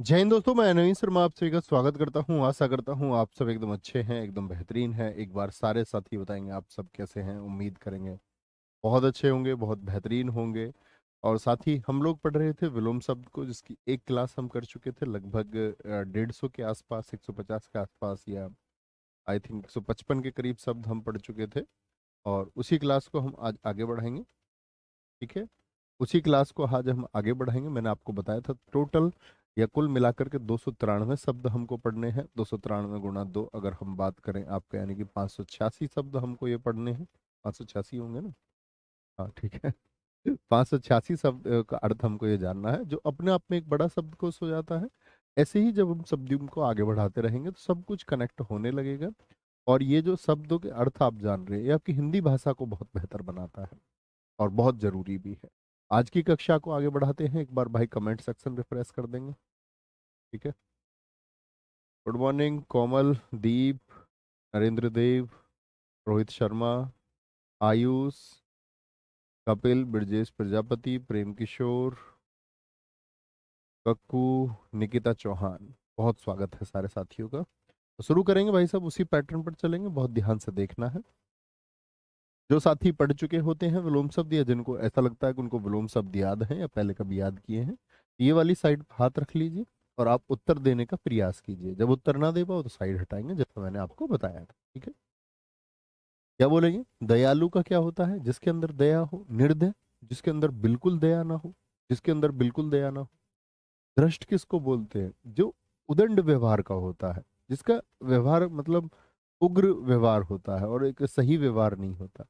जय हिंद दोस्तों, मैं नवीन शर्मा आप सभी का स्वागत करता हूं। आशा करता हूं आप सब एकदम अच्छे हैं, एकदम बेहतरीन हैं। एक बार सारे साथी बताएंगे आप सब कैसे हैं। उम्मीद करेंगे बहुत अच्छे होंगे, बहुत बेहतरीन होंगे। और साथ ही हम लोग पढ़ रहे थे विलोम शब्द को, जिसकी एक क्लास हम कर चुके थे लगभग 150 के आसपास, 150 के आसपास, या आई थिंक 155 के करीब शब्द हम पढ़ चुके थे। और उसी क्लास को हम आज आगे बढ़ाएंगे। ठीक है, उसी क्लास को आज हम आगे बढ़ाएंगे। मैंने आपको बताया था टोटल या कुल मिलाकर के 293 शब्द हमको पढ़ने हैं। 293 गुणा 2 अगर हम बात करें आपके, यानी कि 586 शब्द हमको ये पढ़ने हैं। 586 होंगे ना? हाँ ठीक है। 586 शब्द का अर्थ हमको ये जानना है, जो अपने आप में एक बड़ा शब्दकोश हो जाता है। ऐसे ही जब हम शब्दों को आगे बढ़ाते रहेंगे तो सब कुछ कनेक्ट होने लगेगा। और ये जो शब्दों के अर्थ आप जान रहे हैं, ये आपकी हिंदी भाषा को बहुत बेहतर बनाता है और बहुत जरूरी भी है। आज की कक्षा को आगे बढ़ाते हैं। एक बार भाई कमेंट सेक्शन रिफ्रेश कर देंगे। ठीक है। गुड मॉर्निंग कोमल, दीप, नरेंद्र देव, रोहित शर्मा, आयुष, कपिल, ब्रजेश प्रजापति, प्रेम किशोर, कक्कू, निकिता चौहान। बहुत स्वागत है सारे साथियों का। तो शुरू करेंगे भाई साहब, उसी पैटर्न पर चलेंगे। बहुत ध्यान से देखना है। जो साथी पढ़ चुके होते हैं विलोम शब्द, या जिनको ऐसा लगता है कि उनको विलोम शब्द याद है या पहले कभी याद किए हैं, ये वाली साइड पे हाथ रख लीजिए और आप उत्तर देने का प्रयास कीजिए। जब उत्तर ना दे पाओ तो साइड हटाएंगे, जैसा मैंने आपको बताया था। ठीक है। क्या बोलेंगे? दयालु का क्या होता है? जिसके अंदर दया हो। निर्दय, जिसके अंदर बिल्कुल दया ना हो। जिसके अंदर बिल्कुल दया ना हो। भ्रष्ट किसको बोलते हैं? जो उदंड व्यवहार का होता है, जिसका व्यवहार मतलब उग्र व्यवहार होता है और एक सही व्यवहार नहीं होता।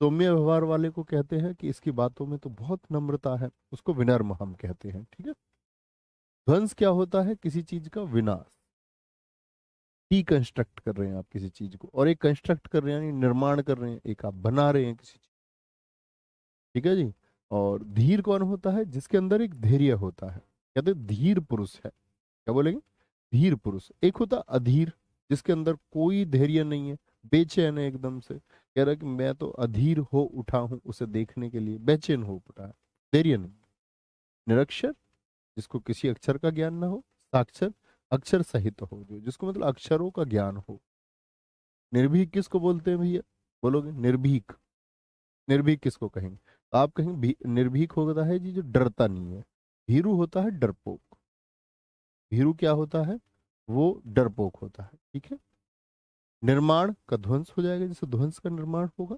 सौम्य व्यवहार वाले को कहते हैं कि इसकी बातों में तो बहुत नम्रता है, उसको विनम्र हम कहते हैं। ठीक है। ध्वंस क्या होता है? किसी चीज का विनाश। डीकंस्ट्रक्ट कर रहे हैं आप किसी चीज को, और एक कंस्ट्रक्ट कर रहे हैं यानी निर्माण कर रहे हैं, एक आप बना रहे हैं किसी चीज। ठीक है जी। और धीर कौन होता है? जिसके अंदर एक धैर्य होता है, कहते हैं धीर पुरुष है। क्या बोलेंगे? धीर पुरुष। एक होता अधीर, जिसके अंदर कोई धैर्य नहीं है, बेचैन है एकदम से, कह रहा है कि मैं तो अधीर हो उठा हूं उसे देखने के लिए, बेचैन हो उठा है, धैर्य नहीं। निरक्षर, जिसको किसी अक्षर का ज्ञान ना हो। साक्षर, अक्षर सहित हो, जो जिसको मतलब अक्षरों का ज्ञान हो। निर्भीक किसको बोलते हैं भैया? बोलोगे निर्भीक? निर्भीक किसको कहेंगे? तो आप कहेंगे निर्भीक होता है जी जो डरता नहीं है। भीरू होता है डरपोक। भीरू क्या होता है? वो डरपोक होता है। ठीक है। निर्माण का ध्वंस हो जाएगा, जैसे ध्वंस का निर्माण होगा।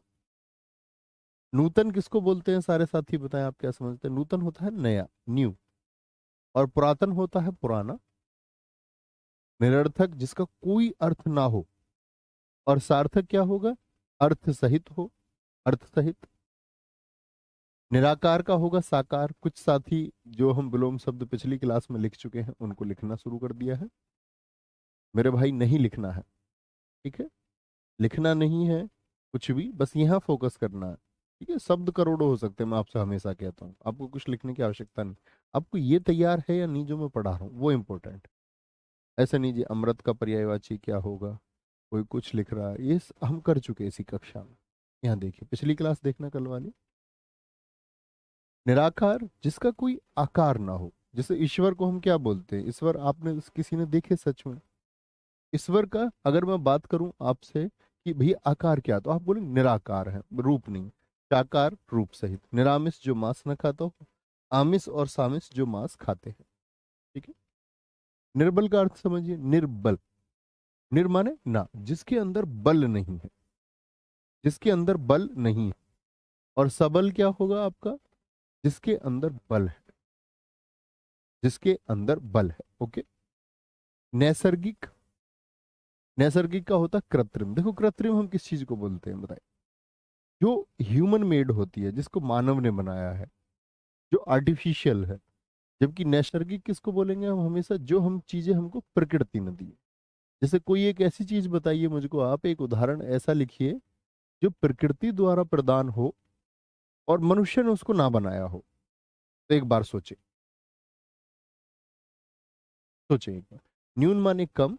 नूतन किसको बोलते हैं सारे साथी बताएं, आप क्या समझते हैं? नूतन होता है नया, न्यू। और पुरातन होता है पुराना। निरर्थक, जिसका कोई अर्थ ना हो। और सार्थक क्या होगा? अर्थ सहित हो, अर्थ सहित। निराकार का होगा साकार। कुछ साथी जो हम विलोम शब्द पिछली क्लास में लिख चुके हैं उनको लिखना शुरू कर दिया है। मेरे भाई नहीं लिखना है। ठीक है। लिखना नहीं है कुछ भी, बस यहाँ फोकस करना है। ठीक है। शब्द करोड़ों हो सकते हैं, मैं आपसे हमेशा कहता हूँ, आपको कुछ लिखने की आवश्यकता नहीं। आपको ये तैयार है या नहीं जो मैं पढ़ा रहा हूँ, वो इंपॉर्टेंट। ऐसा नहीं जी अमृत का पर्यायवाची क्या होगा, कोई कुछ लिख रहा है, ये हम कर चुके हैं इसी कक्षा में। यहाँ देखिए पिछली क्लास देखना कल वाली। निराकार, जिसका कोई आकार ना हो। जैसे ईश्वर को हम क्या बोलते हैं? ईश्वर आपने किसी ने देखे सच में? ईश्वर का अगर मैं बात करूं आपसे कि भैया आकार क्या, तो आप बोलेंगे निराकार है, रूप नहीं। साकार, रूप सहित। निरामिष, जो मांस न खाता हो। आमिष और सामिष, जो मांस खाते हैं। ठीक है। निर्बल का अर्थ समझिए, निर्बल। निर माने ना, जिसके अंदर बल नहीं है। जिसके अंदर बल नहीं है। और सबल क्या होगा आपका? जिसके अंदर बल है। जिसके अंदर बल है। ओके। नैसर्गिक, नैसर्गिक का होता कृत्रिम। देखो कृत्रिम हम किस चीज को बोलते हैं बताइए? जो ह्यूमन मेड होती है, जिसको मानव ने बनाया है, जो आर्टिफिशियल है। जबकि नैसर्गिक किसको बोलेंगे हम हमेशा? जो हम चीजें हमको प्रकृति ने दी है। जैसे कोई एक ऐसी चीज बताइए मुझको, आप एक उदाहरण ऐसा लिखिए जो प्रकृति द्वारा प्रदान हो और मनुष्य ने उसको ना बनाया हो। तो एक बार सोचे, सोचे एक बार। न्यून माने कम,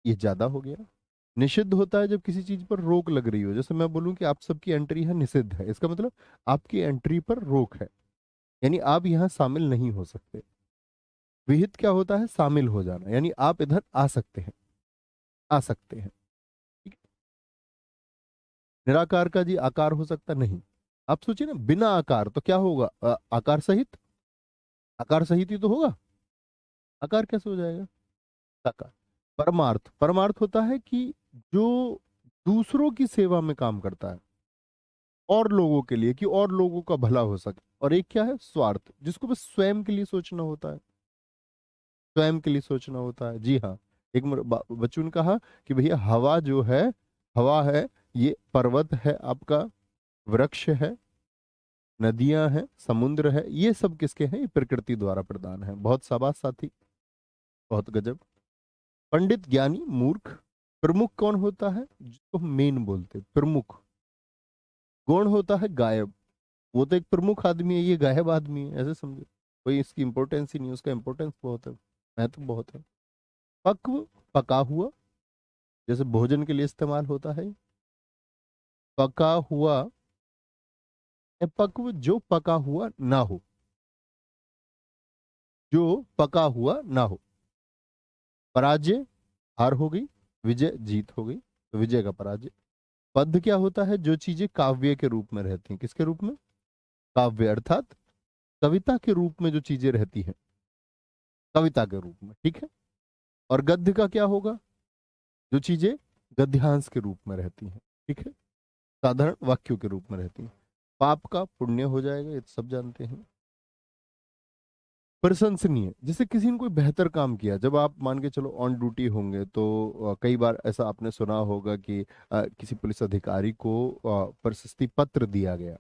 ये ज्यादा हो गया। निषिद्ध होता है जब किसी चीज पर रोक लग रही हो। जैसे मैं बोलूं कि आप सबकी एंट्री है निषिद्ध है, इसका मतलब आपकी एंट्री पर रोक है, यानी आप यहाँ शामिल नहीं हो सकते। विहित क्या होता है? शामिल हो जाना, यानी आप इधर आ सकते हैं, आ सकते हैं। ठीक है? निराकार का जी आकार हो सकता नहीं। आप सोचिए ना, बिना आकार तो क्या होगा? आकार सहित, आकार सहित ही तो होगा, आकार कैसे हो जाएगा? साकार। परमार्थ, परमार्थ होता है कि जो दूसरों की सेवा में काम करता है, और लोगों के लिए, कि और लोगों का भला हो सके। और एक क्या है? स्वार्थ, जिसको बस स्वयं के लिए सोचना होता है, स्वयं के लिए सोचना होता है। जी हाँ। एक बच्चों ने कहा कि भैया हवा जो है, हवा है, ये पर्वत है आपका, वृक्ष है, नदियां हैं, समुद्र है, ये सब किसके हैं? ये प्रकृति द्वारा प्रदान है। बहुत शाबाश साथी, बहुत गजब। पंडित, ज्ञानी, मूर्ख। प्रमुख कौन होता है? जिसको हम मेन बोलते हैं, प्रमुख। गौण होता है गायब। वो तो एक प्रमुख आदमी है, ये गायब आदमी है, ऐसे समझो। कोई इसकी इंपॉर्टेंस ही नहीं, उसका इंपॉर्टेंस बहुत है, महत्व बहुत है। पक्व, पका हुआ, जैसे भोजन के लिए इस्तेमाल होता है। पका हुआ या पक्व, जो पका हुआ ना हो, जो पका हुआ ना हो। पराजय, हार हो गई। विजय, जीत हो गई, तो विजय का पराजय। पद्य क्या होता है? जो चीजें काव्य के रूप में रहती हैं। किसके रूप में? काव्य, अर्थात कविता के रूप में जो चीजें रहती हैं, कविता के रूप में। ठीक है? और गद्य का क्या होगा? जो चीजें गद्यांश के रूप में रहती हैं। ठीक है? साधारण वाक्यों के रूप में रहती हैं। पाप का पुण्य हो जाएगा, ये तो सब जानते हैं। प्रशंसनीय, जैसे किसी ने कोई बेहतर काम किया, जब आप मान के चलो ऑन ड्यूटी होंगे तो कई बार ऐसा आपने सुना होगा कि किसी पुलिस अधिकारी को प्रशस्ति पत्र दिया गया।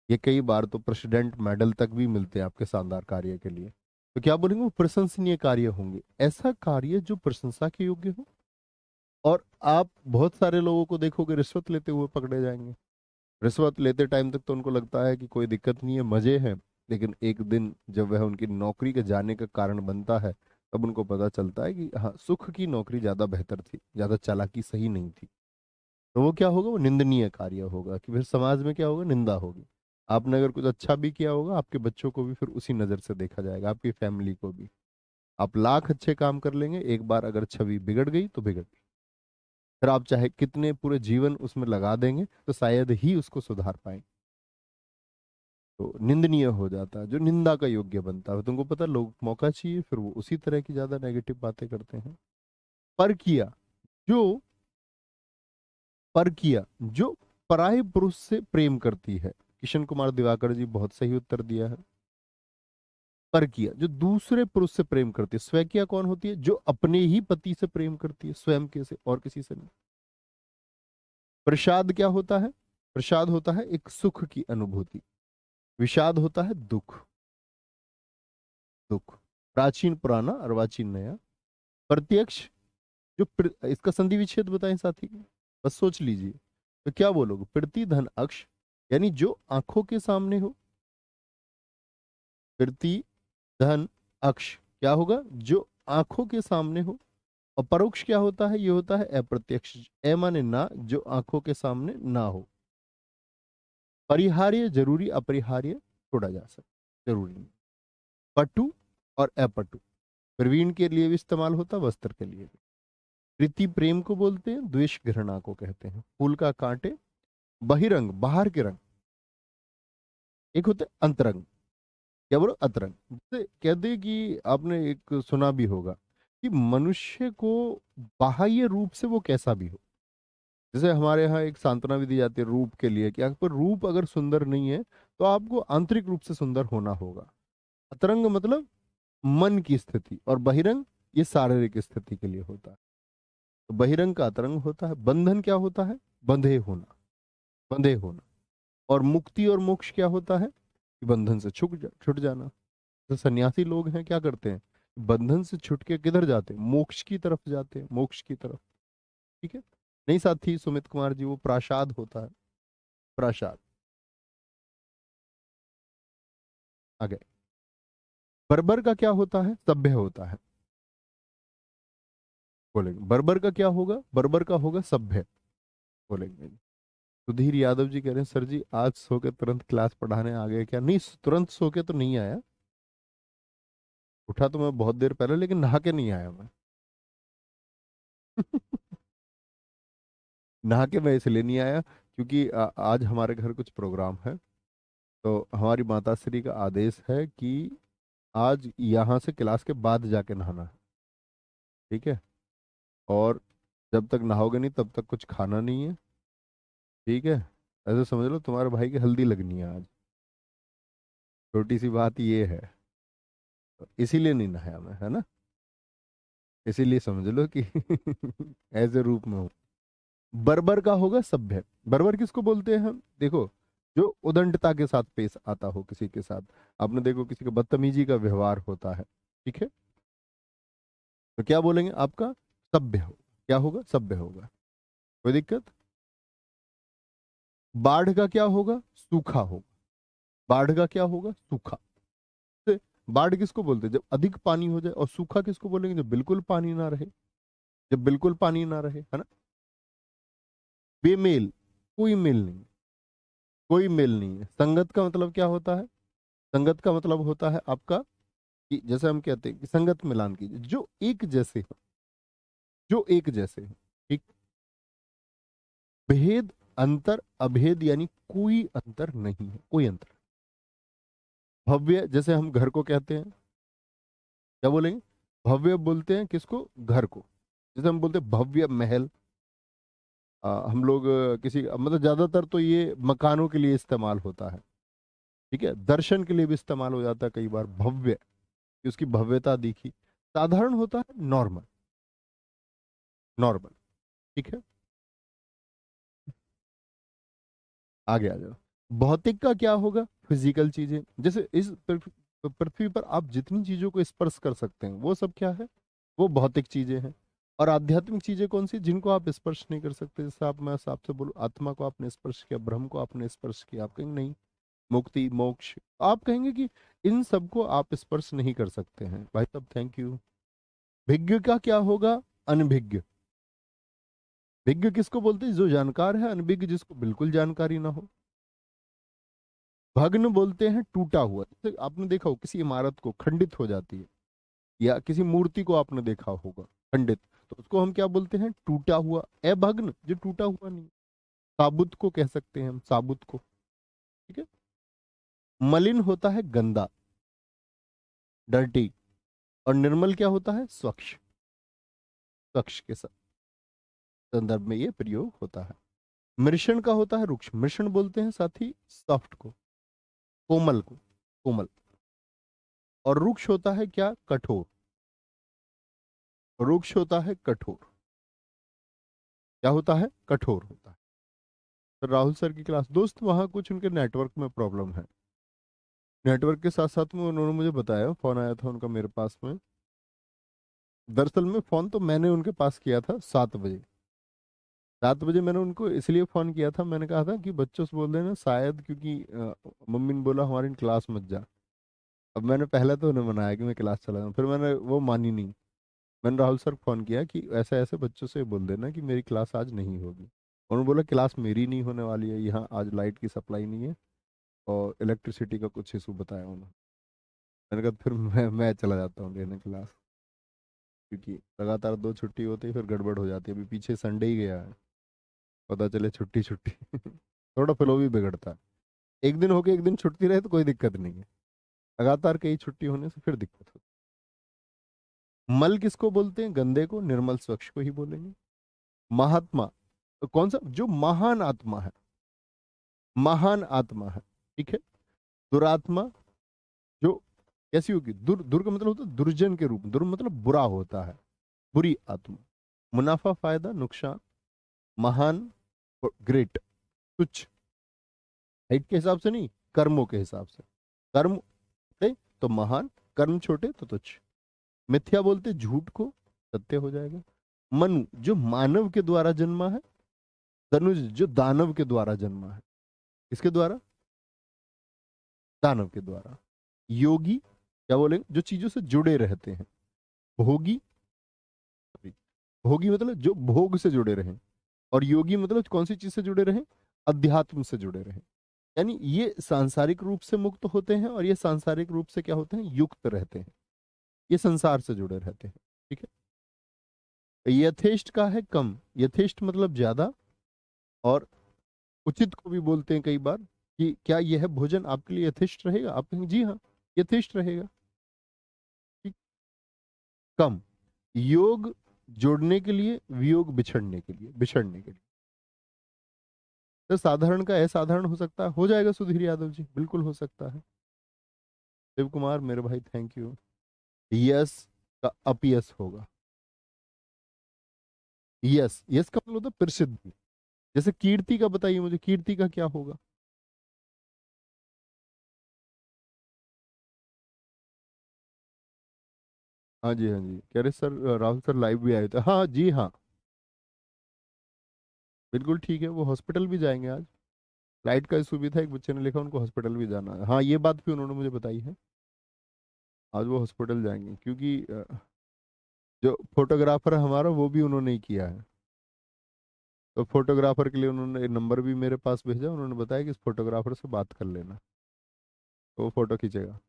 ये कई बार तो प्रेसिडेंट मेडल तक भी मिलते हैं आपके शानदार कार्य के लिए। तो क्या बोलेंगे? वो प्रशंसनीय कार्य होंगे, ऐसा कार्य जो प्रशंसा के योग्य हो। और आप बहुत सारे लोगों को देखोगे रिश्वत लेते हुए पकड़े जाएंगे। रिश्वत लेते टाइम तक तो उनको लगता है कि कोई दिक्कत नहीं है, मजे हैं। लेकिन एक दिन जब वह उनकी नौकरी के जाने का कारण बनता है, तब उनको पता चलता है कि हाँ, सुख की नौकरी ज्यादा बेहतर थी, ज्यादा चालाकी सही नहीं थी। तो वो क्या होगा? वो निंदनीय कार्य होगा, कि फिर समाज में क्या होगा? निंदा होगी। आपने अगर कुछ अच्छा भी किया होगा, आपके बच्चों को भी फिर उसी नजर से देखा जाएगा, आपकी फैमिली को भी। आप लाख अच्छे काम कर लेंगे, एक बार अगर छवि बिगड़ गई तो बिगड़ गई। फिर आप चाहे कितने पूरे जीवन उसमें लगा देंगे, तो शायद ही उसको सुधार पाए। तो निंदनीय हो जाता है, जो निंदा का योग्य बनता है। तुमको पता है, लोग मौका चाहिए, फिर वो उसी तरह की ज्यादा नेगेटिव बातें करते हैं। पर किया, जो पर किया, जो पराये पुरुष से प्रेम करती है। किशन कुमार दिवाकर जी, बहुत सही उत्तर दिया है। पर किया, जो दूसरे पुरुष से प्रेम करती है। स्वकीया कौन होती है? जो अपने ही पति से प्रेम करती है, स्वयं के से, और किसी से नहीं। प्रसाद क्या होता है? प्रसाद होता है एक सुख की अनुभूति। विषाद होता है दुख, दुख। प्राचीन पुराना, अर्वाचीन नया। प्रत्यक्ष, जो इसका संधि विच्छेद बताएं साथी को, बस सोच लीजिए। तो क्या बोलोगे? प्रति धन अक्ष, यानी जो आंखों के सामने हो। प्रति धन अक्ष क्या होगा? जो आंखों के सामने हो। और परोक्ष क्या होता है? ये होता है अप्रत्यक्ष। ए माने ना, जो आंखों के सामने ना हो। परिहार्य, जरूरी, अपरिहार्य, छोड़ा जा सकता, जरूरी नहीं। पटु और अपटु, प्रवीण के लिए भी इस्तेमाल होता, वस्त्र के लिए भी। प्रीति प्रेम को बोलते हैं, द्वेष घृणा को कहते हैं। फूल का कांटे। बहिरंग, बाहर के रंग। एक होते हैं अंतरंग। क्या बोलो? अंतरंग। जैसे कहते हैं कि आपने एक सुना भी होगा कि मनुष्य को बाह्य रूप से वो कैसा भी हो। जैसे हमारे यहाँ एक सांत्वना भी दी जाती है रूप के लिए, कि आपका रूप अगर सुंदर नहीं है, तो आपको आंतरिक रूप से सुंदर होना होगा। अतरंग मतलब मन की स्थिति, और बहिरंग ये शारीरिक स्थिति के लिए होता है। तो बहिरंग का अतरंग होता है। बंधन क्या होता है? बंधे होना, बंधे होना। और मुक्ति और मोक्ष क्या होता है? कि बंधन से छूट जाना। तो सन्यासी लोग हैं, क्या करते हैं? बंधन से छुट के किधर जाते हैं? मोक्ष की तरफ जाते हैं, मोक्ष की तरफ। ठीक है? नहीं साथी सुमित कुमार जी, वो प्रासाद होता है, प्रासाद। आगे। बर्बर का क्या होता है? सभ्य होता है। बोलेंगे बर्बर का क्या होगा? बर्बर का होगा सभ्य। बोलेंगे। सुधीर यादव जी कह रहे हैं, सर जी आज सो के तुरंत क्लास पढ़ाने आ गए क्या? नहीं, तुरंत सो के तो नहीं आया। उठा तो मैं बहुत देर पहले, लेकिन नहा के नहीं आया मैं। नहा के मैं इसलिए नहीं आया क्योंकि आज हमारे घर कुछ प्रोग्राम है। तो हमारी माता श्री का आदेश है कि आज यहाँ से क्लास के बाद जाके नहाना है। ठीक है। और जब तक नहाओगे नहीं तब तक कुछ खाना नहीं है। ठीक है। ऐसे समझ लो तुम्हारे भाई की हल्दी लगनी है आज। छोटी सी बात ये है। तो इसीलिए नहीं नहाया मैं, है ना। इसीलिए समझ लो कि ऐसे रूप में हूँ। बर्बर का होगा सभ्य। बर्बर किसको बोलते हैं हम, देखो, जो उदंडता के साथ पेश आता हो किसी के साथ। आपने देखो किसी का बदतमीजी का व्यवहार होता है। ठीक है। तो क्या बोलेंगे, आपका सभ्य हो। क्या होगा, सभ्य होगा। कोई दिक्कत। बाढ़ का क्या होगा, सूखा होगा। बाढ़ का क्या होगा, सूखा। से- बाढ़ किसको बोलते हैं, जब अधिक पानी हो जाए। और सूखा किसको बोलेंगे, जब बिल्कुल पानी ना रहे। जब बिल्कुल पानी ना रहे, है ना। बेमेल, कोई मेल नहीं। कोई मेल नहीं है। संगत का मतलब क्या होता है, संगत का मतलब होता है आपका कि जैसे हम कहते हैं कि संगत मिलान कीजिए, जो एक जैसे हो। जो एक जैसे हो। ठीक। भेद, अंतर, अभेद यानी कोई अंतर नहीं है, कोई अंतर। भव्य, जैसे हम घर को कहते हैं, क्या बोलेंगे, भव्य बोलते हैं किसको, घर को। जैसे हम बोलते हैं भव्य महल। हम लोग किसी मतलब ज्यादातर तो ये मकानों के लिए इस्तेमाल होता है। ठीक है। दर्शन के लिए भी इस्तेमाल हो जाता है कई बार भव्य, कि उसकी भव्यता दिखी। साधारण होता है नॉर्मल। नॉर्मल। ठीक है। आगे आ जाओ। भौतिक का क्या होगा, फिजिकल चीजें। जैसे इस पृथ्वी पर आप जितनी चीजों को स्पर्श कर सकते हैं वो सब क्या है, वो भौतिक चीजें हैं। और आध्यात्मिक चीजें कौन सी, जिनको आप स्पर्श नहीं कर सकते। जैसे आप, मैं आपसे बोलूं, आत्मा को आपने स्पर्श किया, ब्रह्म को आपने स्पर्श किया, आप कहेंगे नहीं। मुक्ति, मोक्ष, आप कहेंगे कि इन सबको आप स्पर्श नहीं कर सकते हैं भाई साहब, थैंक यू। भिज्ञ का क्या होगा, अनभिज्ञ। भिज्ञ किसको बोलते हैं, जो जानकार है। अनभिज्ञ जिसको बिल्कुल जानकारी ना हो। भग्न बोलते हैं टूटा हुआ। जैसे आपने देखा हो किसी इमारत को खंडित हो जाती है, या किसी मूर्ति को आपने देखा होगा खंडित, तो उसको हम क्या बोलते हैं, टूटा हुआ। अभग्न, जो टूटा हुआ नहीं। साबुत को कह सकते हैं हम, साबुत को। ठीक है। मलिन होता है गंदा, डर्टी। और निर्मल क्या होता है, स्वच्छ। स्वच्छ के संदर्भ में ये प्रयोग होता है। मृषण का होता है रुक्ष। मृषण बोलते हैं साथी सॉफ्ट को, कोमल को, कोमल। और रुक्ष होता है क्या, कठोर। रुक्ष होता है कठोर। क्या होता है, कठोर होता है। तो राहुल सर की क्लास, दोस्त वहाँ कुछ उनके नेटवर्क में प्रॉब्लम है। नेटवर्क के साथ साथ में उन्होंने मुझे बताया, फोन आया था उनका मेरे पास में। दरअसल में फोन तो मैंने उनके पास किया था 7 बजे। 7 बजे मैंने उनको इसलिए फोन किया था, मैंने कहा था कि बच्चों से बोल देना शायद, क्योंकि मम्मी ने बोला हमारी क्लास मत जा। अब मैंने पहले तो उन्हें मनाया कि मैं क्लास चला जाऊँ, फिर मैंने, वो मानी नहीं। मैंने राहुल सर को फोन किया कि ऐसे ऐसे बच्चों से बोल देना कि मेरी क्लास आज नहीं होगी। उन्होंने बोला क्लास मेरी नहीं होने वाली है, यहाँ आज लाइट की सप्लाई नहीं है और इलेक्ट्रिसिटी का कुछ इशू बताया उन्होंने। मैंने कहा फिर मैं चला जाता हूँ लेने क्लास, क्योंकि लगातार 2 छुट्टी होती है फिर गड़बड़ हो जाती है। अभी पीछे संडे ही गया है, पता चले छुट्टी छुट्टी थोड़ा फ्लो भी बिगड़ता है। एक दिन होके एक दिन छुट्टी रहे तो कोई दिक्कत नहीं है, लगातार कई छुट्टी होने से फिर दिक्कत होती है। मल किसको बोलते हैं, गंदे को। निर्मल स्वच्छ को ही बोलेंगे। महात्मा, तो कौन सा, जो महान आत्मा है। महान आत्मा है। ठीक है। दुरात्मा, जो कैसी होगी, दुर, दुर का मतलब होता है दुर्जन के रूप। दुर मतलब बुरा होता है, बुरी आत्मा। मुनाफा, फायदा, नुकसान। महान, ग्रेट, तुच्छ। हाइट के हिसाब से नहीं, कर्मों के हिसाब से। कर्म बड़े तो महान, कर्म छोटे तो तुच्छ। मिथ्या बोलते झूठ को, सत्य हो जाएगा। मनु, जो मानव के द्वारा जन्मा है। धनुष, जो दानव के द्वारा जन्मा है। किसके द्वारा, दानव के द्वारा। योगी, क्या बोलेंगे, जो चीजों से जुड़े रहते हैं। भोगी, भोगी मतलब जो भोग से जुड़े रहे। और योगी मतलब कौन सी चीज से जुड़े रहे, अध्यात्म से जुड़े रहे। यानी ये सांसारिक रूप से मुक्त होते हैं और ये सांसारिक रूप से क्या होते हैं, युक्त रहते हैं। ये संसार से जुड़े रहते हैं। ठीक है। यथेष्ट का है कम, यथेष्ट मतलब ज्यादा, और उचित को भी बोलते हैं कई बार कि क्या यह भोजन आपके लिए यथेष्ट रहेगा, आप कहेंगे जी हाँ यथेष्ट रहेगा। ठीक। कम, योग जोड़ने के लिए, वियोग बिछड़ने के लिए, बिछड़ने के लिए। तो साधारण का असाधारण हो सकता है, हो जाएगा सुधीर यादव जी, बिल्कुल हो सकता है। शिव कुमार मेरे भाई थैंक यू। यस का अपयस होगा। यस, यस का मतलब होता है प्रसिद्धि। जैसे कीर्ति का बताइए मुझे, कीर्ति का क्या होगा? हाँ जी हाँ जी, कह रहे सर राहुल सर लाइव भी आए थे, हाँ जी हाँ, बिल्कुल ठीक है, वो हॉस्पिटल भी जाएंगे आज। फ्लाइट का इशू भी था, एक बच्चे ने लिखा उनको हॉस्पिटल भी जाना है, हाँ ये बात भी उन्होंने मुझे बताई है। आज वो हॉस्पिटल जाएंगे क्योंकि जो फोटोग्राफर है हमारा वो भी उन्होंने ही किया है। तो फोटोग्राफर के लिए उन्होंने नंबर भी मेरे पास भेजा, उन्होंने बताया कि इस फोटोग्राफर से बात कर लेना, तो वो फोटो खींचेगा।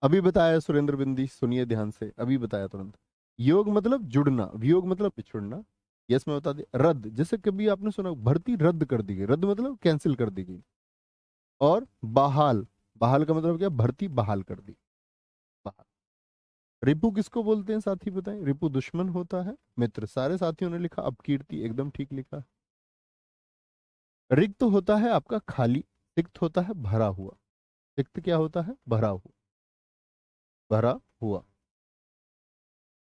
अभी बताया सुरेंद्र बिंदी, सुनिए ध्यान से, अभी बताया तुरंत। योग मतलब जुड़ना, वियोग मतलब बिछुड़ना। यस मैं बता दे, रद्द, जैसे कभी आपने सुना भर्ती रद्द कर दी गई, रद्द मतलब कैंसिल कर दी गई। और बहाल, बहाल का मतलब क्या, भर्ती बहाल कर दी, बहाल। रिपु किसको बोलते हैं साथी बताएं? रिपु दुश्मन होता है, मित्र, सारे साथियों ने लिखा, अपकीर्ति एकदम ठीक लिखा। रिक्त होता है आपका खाली, रिक्त होता है भरा हुआ। रिक्त क्या होता है? भरा हुआ, भरा हुआ।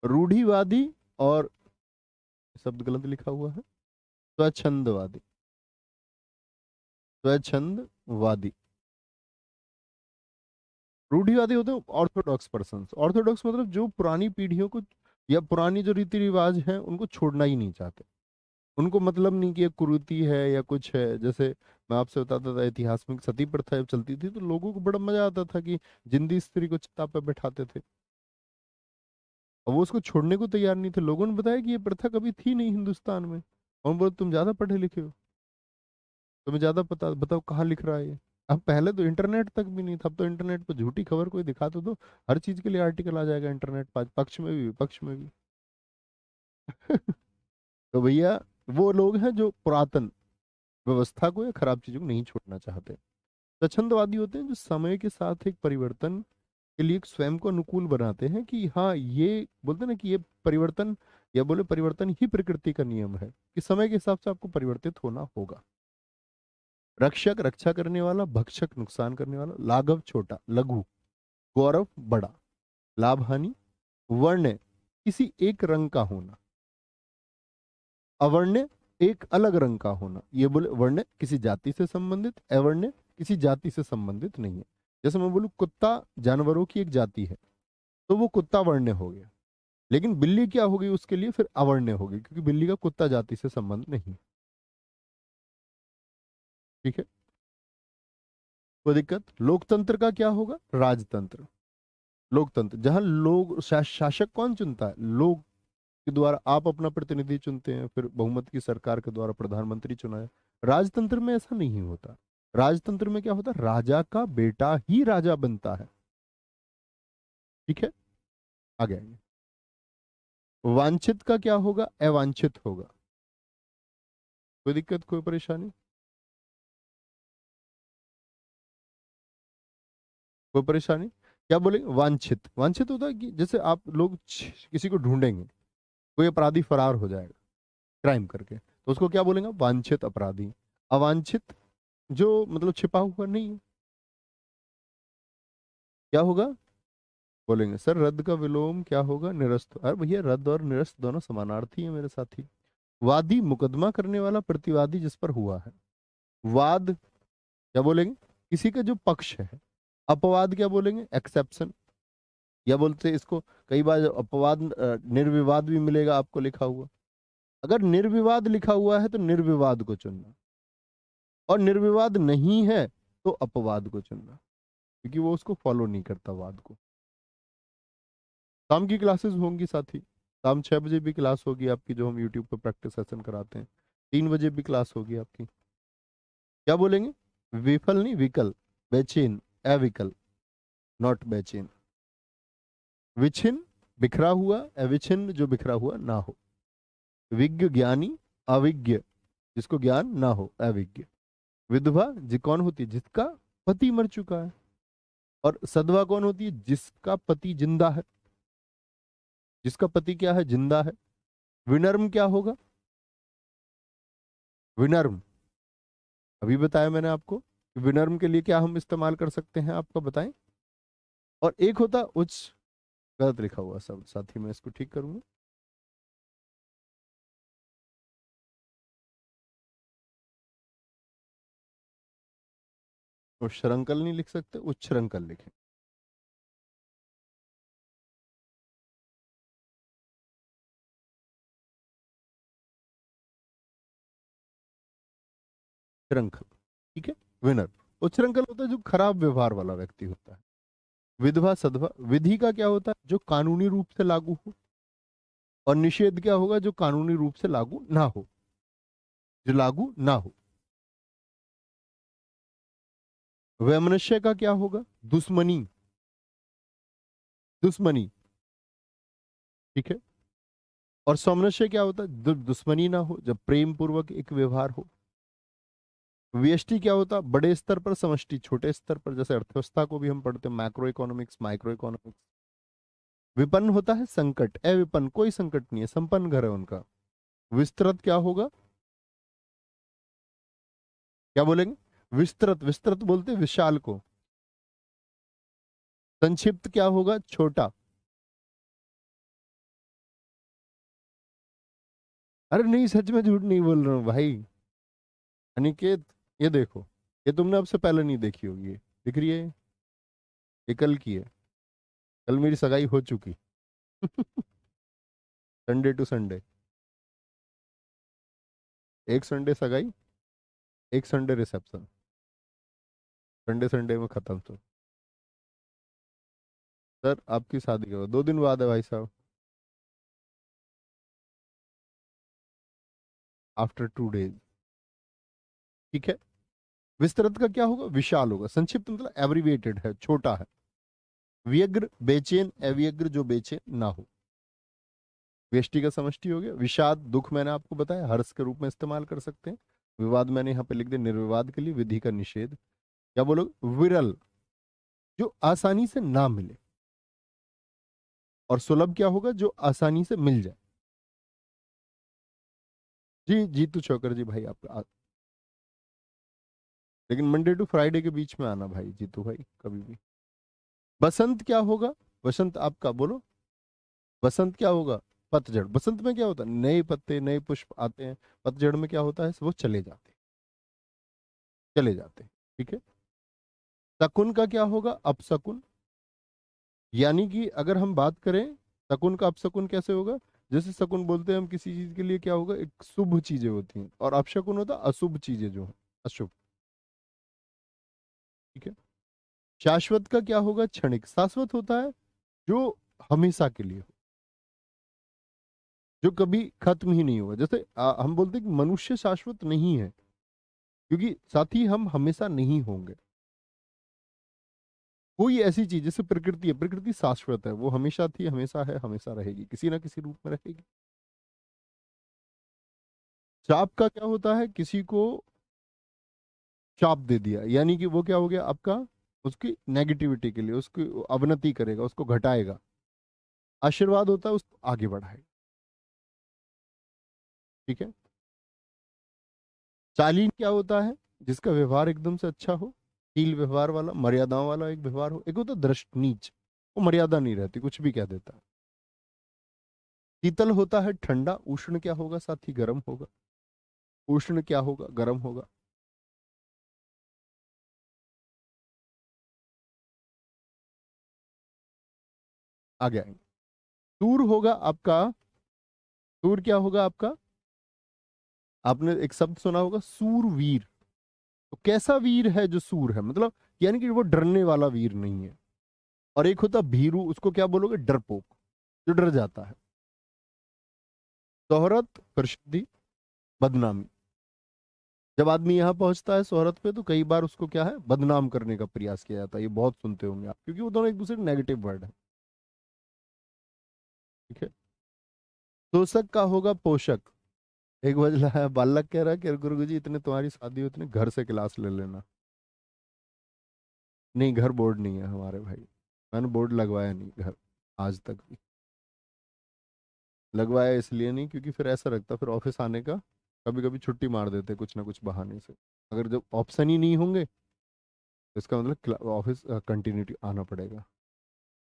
रूढ़िवादी, और शब्द गलत लिखा हुआ है, स्वच्छंदवादी, स्वच्छंदवादी। रूढ़िवादी होते हैं ऑर्थोडॉक्स पर्सन, ऑर्थोडॉक्स मतलब जो पुरानी पीढ़ियों को या पुरानी जो रीति रिवाज है उनको छोड़ना ही नहीं चाहते। उनको मतलब नहीं कि ये कुरीति है या कुछ है। जैसे मैं आपसे बताता था, इतिहास में सती प्रथा जब चलती थी तो लोगों को बड़ा मजा आता था कि जिंदी स्त्री को चिता पर बैठाते थे, और वो उसको छोड़ने को तैयार नहीं थे। लोगों ने बताया कि ये प्रथा कभी थी नहीं हिंदुस्तान में, और बोले तुम ज्यादा पढ़े लिखे हो, तुम्हें ज्यादा पता, बताओ कहाँ लिख रहा है ये। अब पहले तो इंटरनेट तक भी नहीं था, अब तो इंटरनेट पर झूठी खबर कोई दिखा तो दो, हर चीज के लिए आर्टिकल आ जाएगा इंटरनेट पर, पक्ष में भी विपक्ष में भी। तो भैया वो लोग हैं जो पुरातन व्यवस्था को या खराब चीजों को नहीं छोड़ना चाहते। स्वच्छंदवादी होते हैं जो समय के साथ एक परिवर्तन के लिए स्वयं को अनुकूल बनाते हैं, कि हाँ ये बोलते हैं ना कि ये परिवर्तन, या बोले परिवर्तन ही प्रकृति का नियम है, कि समय के हिसाब से आपको परिवर्तित होना होगा। रक्षक रक्षा करने वाला, भक्षक नुकसान करने वाला, लाघव छोटा, लघु, गौरव बड़ा, लाभ हानि, वर्ण किसी एक रंग का होना, अवर्ण एक अलग रंग का होना। ये बोले वर्ण किसी जाति से संबंधित, अवर्ण किसी जाति से संबंधित नहीं है। जैसे मैं बोलूं कुत्ता जानवरों की एक जाति है, तो वो कुत्ता वर्ण हो गया। लेकिन बिल्ली क्या होगी उसके लिए, फिर अवर्ण होगी, क्योंकि बिल्ली का कुत्ता जाति से संबंध नहीं। ठीक है, कोई दिक्कत? लोकतंत्र का क्या होगा? राजतंत्र। लोकतंत्र जहां लोग शासक कौन चुनता है? लोग के द्वारा, आप अपना प्रतिनिधि चुनते हैं, फिर बहुमत की सरकार के द्वारा प्रधानमंत्री चुना है। राजतंत्र में ऐसा नहीं होता। राजतंत्र में क्या होता है? राजा का बेटा ही राजा बनता है। ठीक है, आगे आएंगे। वांछित का क्या होगा? अवांछित होगा। कोई दिक्कत, कोई परेशानी? कोई परेशानी? क्या बोलेंगे? वांछित, वांछित होता है कि जैसे आप लोग किसी को ढूंढेंगे, कोई अपराधी फरार हो जाएगा क्राइम करके, तो उसको क्या बोलेंगे? वांछित अपराधी। अवांछित जो मतलब छिपा हुआ नहीं है, क्या होगा? बोलेंगे सर रद्द का विलोम क्या होगा? निरस्त। अरे भैया रद्द और निरस्त दोनों समानार्थी है मेरे साथी। वादी मुकदमा करने वाला, प्रतिवादी जिस पर हुआ है। वाद क्या बोलेंगे? किसी का जो पक्ष है। अपवाद क्या बोलेंगे? एक्सेप्शन। या बोलते हैं इसको कई बार अपवाद निर्विवाद भी मिलेगा आपको लिखा हुआ। अगर निर्विवाद लिखा हुआ है तो निर्विवाद को चुनना, और निर्विवाद नहीं है तो अपवाद को चुनना, क्योंकि वो उसको फॉलो नहीं करता वाद को। शाम की क्लासेस होंगी साथी, शाम 6 बजे भी क्लास होगी आपकी, जो हम यूट्यूब पर प्रैक्टिस सेशन कराते हैं। 3 बजे भी क्लास होगी आपकी। क्या बोलेंगे? विफल नहीं, विकल, बेचैन, अविकल, नॉट बेचैन। विच्छिन्न, बिखरा हुआ, अविच्छिन्न जो बिखरा हुआ ना हो। विज्ञ ज्ञानी, अविज्ञ जिसको ज्ञान ना हो, अविज्ञ। विधवा जी कौन होती है? जिसका पति मर चुका है। और सधवा कौन होती है? जिसका पति जिंदा है, जिसका पति क्या है? जिंदा है। विनर्म क्या होगा? विनर्म, अभी बताया मैंने आपको। विनर्म के लिए क्या हम इस्तेमाल कर सकते हैं, आपको बताएं। और एक होता उच्च, गलत लिखा हुआ सब साथी, मैं इसको ठीक करूंगा। उच्छृंखल नहीं लिख सकते, उच्छृंखल लिखें। श्रृंखल, ठीक है। विनर, उच्छृंखल होता है जो खराब व्यवहार वाला व्यक्ति होता है। विधवा सधवा, विधि का क्या होता है? जो कानूनी रूप से लागू हो। और निषेध क्या होगा? जो कानूनी रूप से लागू ना हो, जो लागू ना हो। वैमनस्य का क्या होगा? दुश्मनी, दुश्मनी, ठीक है। और सौमनस्य क्या होता है? दुश्मनी ना हो, जब प्रेम पूर्वक एक व्यवहार हो। व्यष्टि क्या होता? बड़े स्तर पर, समष्टि छोटे स्तर पर, जैसे अर्थव्यवस्था को भी हम पढ़ते हैं मैक्रो इकोनॉमिक्स, माइक्रो इकोनॉमिक्स। विपन्न होता है संकट, अविपन्न कोई संकट नहीं है, संपन्न घर है उनका। विस्तृत क्या होगा? क्या बोलेंगे? विस्तृत, विस्तृत बोलते हैं विशाल को। संक्षिप्त क्या होगा? छोटा। अरे नहीं, सच में झूठ नहीं बोल रहा हूँ भाई। अनिकेत, ये देखो, ये तुमने अब से पहले नहीं देखी होगी, ये दिख रही है, ये कल की है। कल मेरी सगाई हो चुकी। संडे टू संडे, एक संडे सगाई, एक संडे रिसेप्शन, संडे संडे में खत्म। तो सर आपकी शादी का 2 दिन बाद है भाई साहब, आफ्टर 2 डेज, ठीक है। विस्तृत का क्या होगा? विशाल होगा। संक्षिप्त मतलब एब्रीविएटेड है, छोटा है। व्यग्र बेचैन, अव्यग्र जो बेचैन ना हो। व्यष्टि का समष्टि हो गया। विषाद दुख, मैंने आपको बताया हर्ष के रूप में इस्तेमाल कर सकते हैं। विवाद मैंने यहाँ पे लिख दिया निर्विवाद के लिए। विधि का निषेध। क्या बोलोगे? विरल, जो आसानी से ना मिले। और सुलभ क्या होगा? जो आसानी से मिल जाए। जी जीतू चौकर जी भाई, लेकिन मंडे टू फ्राइडे के बीच में आना भाई, जीतू भाई कभी भी। बसंत क्या होगा? बसंत आपका बोलो। बसंत क्या होगा? पतझड़। बसंत में क्या होता है? नए पत्ते, नए पुष्प आते हैं। पतझड़ में क्या होता है? वो चले जाते हैं, चले जाते हैं, ठीक है। शकुन का क्या होगा? अपशकुन। यानी कि अगर हम बात करें शकुन का अपशकुन कैसे होगा? जैसे शकुन बोलते हैं हम किसी चीज के लिए, क्या होगा? एक शुभ चीजें होती हैं, और अपशकुन होता है अशुभ चीजें जो है, अशुभ, ठीक है। शाश्वत का क्या होगा? क्षणिक। शाश्वत होता है जो हमेशा के लिए हो, जो कभी खत्म ही नहीं होगा। जैसे हम बोलते हैं कि मनुष्य शाश्वत नहीं है, क्योंकि साथ ही हम हमेशा नहीं होंगे। कोई ऐसी चीज जैसे प्रकृति है, प्रकृति शाश्वत है, वो हमेशा थी, हमेशा है, हमेशा रहेगी, किसी ना किसी रूप में रहेगी। चाप का क्या होता है? किसी को चाप दे दिया, यानी कि वो क्या हो गया आपका? उसकी नेगेटिविटी के लिए, उसकी अवनति करेगा, उसको घटाएगा। आशीर्वाद होता है उसको आगे बढ़ाएगा, ठीक है। चालीन क्या होता है? जिसका व्यवहार एकदम से अच्छा हो, शील व्यवहार वाला, मर्यादाओं वाला एक व्यवहार हो। एक होता है दृष्ट नीच, वो मर्यादा नहीं रहती, कुछ भी कह देता है। शीतल होता है ठंडा। उष्ण क्या होगा साथी? गर्म होगा। उष्ण क्या होगा? गर्म होगा। आगे आएंगे। सूर होगा आपका, सूर क्या होगा आपका? आपने एक शब्द सुना होगा, सूरवीर। तो कैसा वीर है जो सूर है? मतलब यानी कि वो डरने वाला वीर नहीं है। और एक होता भीरू, उसको क्या बोलोगे? डरपोक, जो डर जाता है। शोहरत, प्रसिद्धि, बदनामी। जब आदमी यहाँ पहुंचता है शोहरत पे तो कई बार उसको क्या है, बदनाम करने का प्रयास किया जाता है। ये बहुत सुनते होंगे आप, क्योंकि वो दोनों एक दूसरे नेगेटिव वर्ड है। ठीक है। शोषक का होगा पोषक। एक बजला है, बालक कह रहा है कि गुरु जी इतने तुम्हारी शादी हो, इतने घर से क्लास ले लेना। नहीं, घर बोर्ड नहीं है हमारे भाई। मैंने बोर्ड लगवाया नहीं घर आज तक भी। लगवाया इसलिए नहीं क्योंकि फिर ऐसा लगता, फिर ऑफिस आने का कभी कभी छुट्टी मार देते कुछ ना कुछ बहाने से। अगर जब ऑप्शन ही नहीं होंगे तो इसका मतलब ऑफिस कंटिन्यूटी आना पड़ेगा,